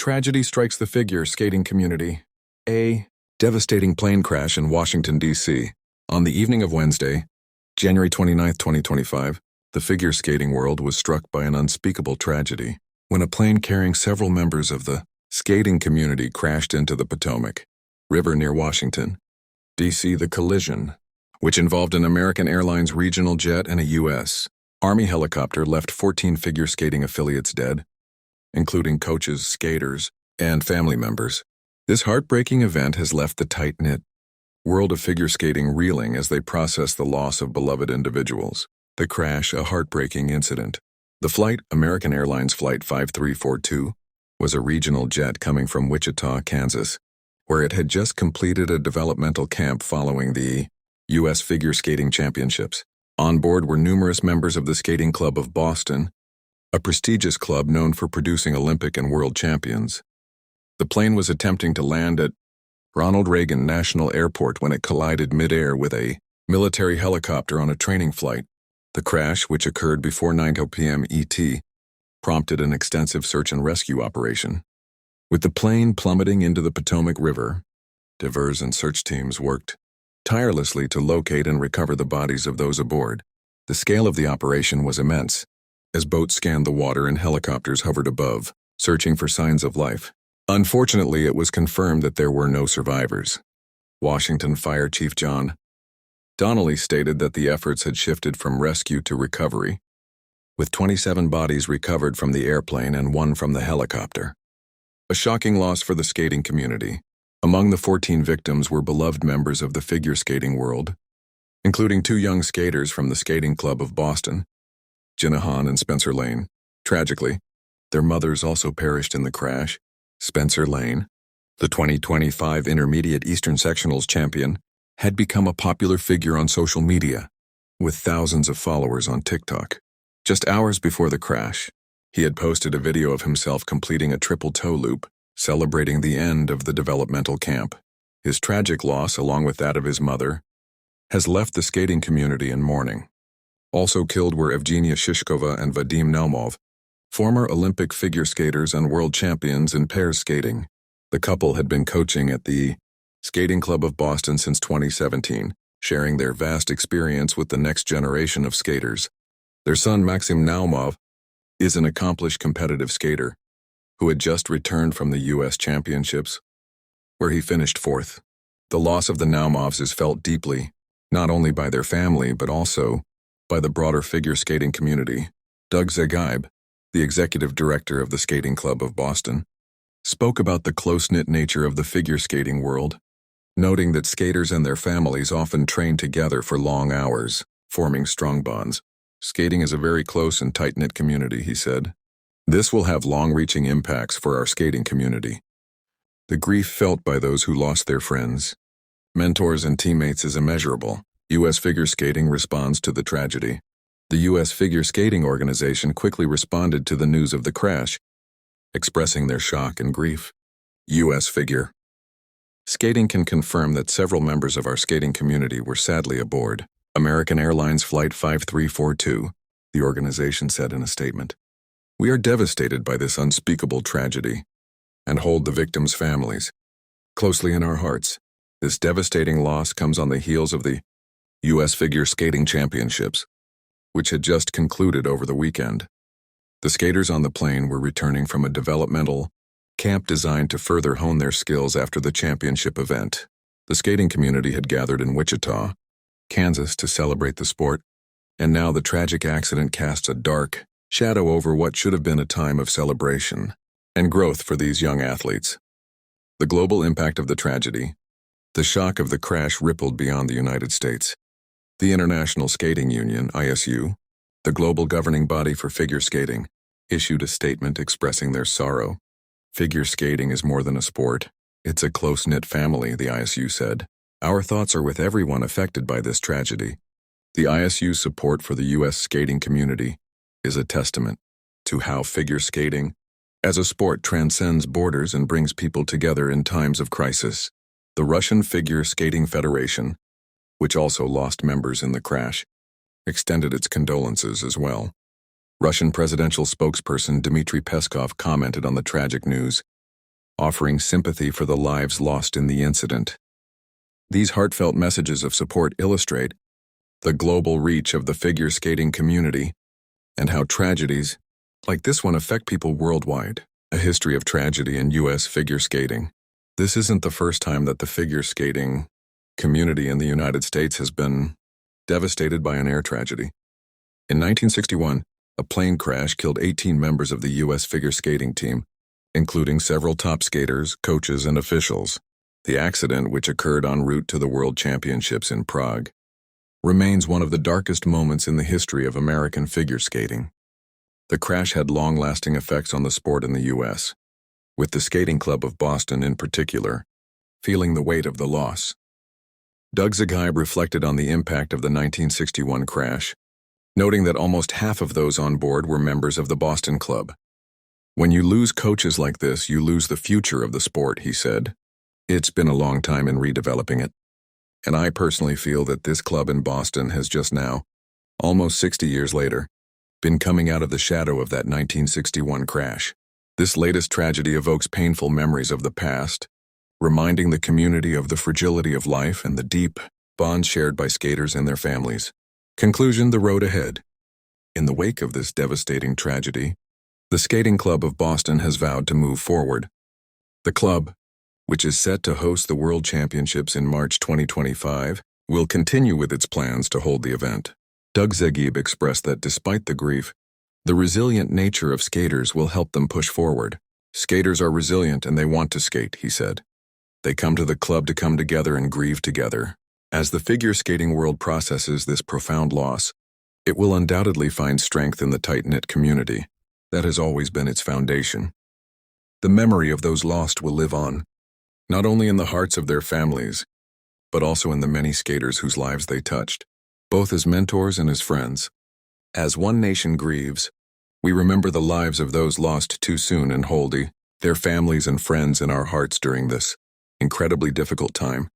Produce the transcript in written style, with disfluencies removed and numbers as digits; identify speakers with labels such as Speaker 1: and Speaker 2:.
Speaker 1: Tragedy strikes the figure skating community. A devastating plane crash in Washington, D.C. On the evening of Wednesday, January 29, 2025, the figure skating world was struck by an unspeakable tragedy when a plane carrying several members of the skating community crashed into the Potomac River near Washington, D.C. The collision, which involved an American Airlines regional jet and a U.S. Army helicopter, left 14 figure skating affiliates dead, including coaches, skaters, and family members. This heartbreaking event has left the tight-knit world of figure skating reeling as they process the loss of beloved individuals. The crash, a heartbreaking incident. The flight, American Airlines Flight 5342, was a regional jet coming from Wichita, Kansas, where it had just completed a developmental camp following the U.S. Figure Skating Championships. On board were numerous members of the Skating Club of Boston, a prestigious club known for producing Olympic and world champions. The plane was attempting to land at Ronald Reagan National Airport when it collided mid-air with a military helicopter on a training flight. The crash, which occurred before 9 p.m. ET, prompted an extensive search and rescue operation. With the plane plummeting into the Potomac River, divers and search teams worked tirelessly to locate and recover the bodies of those aboard. The scale of the operation was immense, as boats scanned the water and helicopters hovered above, searching for signs of life. Unfortunately, it was confirmed that there were no survivors. Washington Fire Chief John Donnelly stated that the efforts had shifted from rescue to recovery, with 27 bodies recovered from the airplane and 1 from the helicopter. A shocking loss for the skating community. Among the 14 victims were beloved members of the figure skating world, including 2 young skaters from the Skating Club of Boston, Jinna and Spencer Lane. Tragically, their mothers also perished in the crash. Spencer Lane, the 2025 Intermediate Eastern Sectionals champion, had become a popular figure on social media, with thousands of followers on TikTok. Just hours before the crash, he had posted a video of himself completing a triple toe loop, celebrating the end of the developmental camp. His tragic loss, along with that of his mother, has left the skating community in mourning. Also killed were Evgenia Shishkova and Vadim Naumov, former Olympic figure skaters and world champions in pairs skating. The couple had been coaching at the Skating Club of Boston since 2017, sharing their vast experience with the next generation of skaters. Their son, Maxim Naumov, is an accomplished competitive skater who had just returned from the U.S. Championships, where he finished 4th. The loss of the Naumovs is felt deeply, not only by their family but also by the broader figure skating community. Doug Zagaib, the executive director of the Skating Club of Boston, spoke about the close-knit nature of the figure skating world, noting that skaters and their families often train together for long hours, forming strong bonds. Skating is a very close and tight-knit community, he said. This will have long-reaching impacts for our skating community. The grief felt by those who lost their friends, mentors, and teammates is immeasurable. U.S. Figure Skating responds to the tragedy. The U.S. Figure Skating Organization quickly responded to the news of the crash, expressing their shock and grief. U.S. Figure Skating can confirm that several members of our skating community were sadly aboard American Airlines Flight 5342, the organization said in a statement. We are devastated by this unspeakable tragedy and hold the victims' families closely in our hearts. This devastating loss comes on the heels of the U.S. Figure Skating Championships, which had just concluded over the weekend. The skaters on the plane were returning from a developmental camp designed to further hone their skills after the championship event. The skating community had gathered in Wichita, Kansas to celebrate the sport, and now the tragic accident casts a dark shadow over what should have been a time of celebration and growth for these young athletes. The global impact of the tragedy. The shock of the crash rippled beyond the United States. The International Skating Union, ISU, the global governing body for figure skating, issued a statement expressing their sorrow. Figure skating is more than a sport. It's a close-knit family, the ISU said. Our thoughts are with everyone affected by this tragedy. The ISU's support for the U.S. skating community is a testament to how figure skating as a sport transcends borders and brings people together in times of crisis. The Russian Figure Skating Federation, which also lost members in the crash, extended its condolences as well. Russian presidential spokesperson Dmitry Peskov commented on the tragic news. offering sympathy for the lives lost in the incident. These heartfelt messages of support illustrate the global reach of the figure skating community and how tragedies like this one affect people worldwide. A history of tragedy in U.S. figure skating. This isn't the first time that the figure skating community in the United States has been devastated by an air tragedy. In 1961, a plane crash killed 18 members of the U.S. figure skating team, including several top skaters, coaches, and officials. The accident, which occurred en route to the World Championships in Prague, remains one of the darkest moments in the history of American figure skating. The crash had long-lasting effects on the sport in the U.S., with the Skating Club of Boston in particular feeling the weight of the loss. Doug Zagheib reflected on the impact of the 1961 crash, noting that almost half of those on board were members of the Boston Club. "When you lose coaches like this, you lose the future of the sport," he said. "It's been a long time in redeveloping it. And I personally feel that this club in Boston has just now, almost 60 years later, been coming out of the shadow of that 1961 crash. This latest tragedy evokes painful memories of the past, reminding the community of the fragility of life and the deep bonds shared by skaters and their families." Conclusion: the road ahead. In the wake of this devastating tragedy, the Skating Club of Boston has vowed to move forward. The club, which is set to host the World Championships in March 2025, will continue with its plans to hold the event. Doug Zagheib expressed that despite the grief, the resilient nature of skaters will help them push forward. "Skaters are resilient and they want to skate," he said. "They come to the club to come together and grieve together." As the figure skating world processes this profound loss, it will undoubtedly find strength in the tight-knit community that has always been its foundation. The memory of those lost will live on, not only in the hearts of their families, but also in the many skaters whose lives they touched, both as mentors and as friends. As one nation grieves, we remember the lives of those lost too soon and hold their families and friends in our hearts during this incredibly difficult time.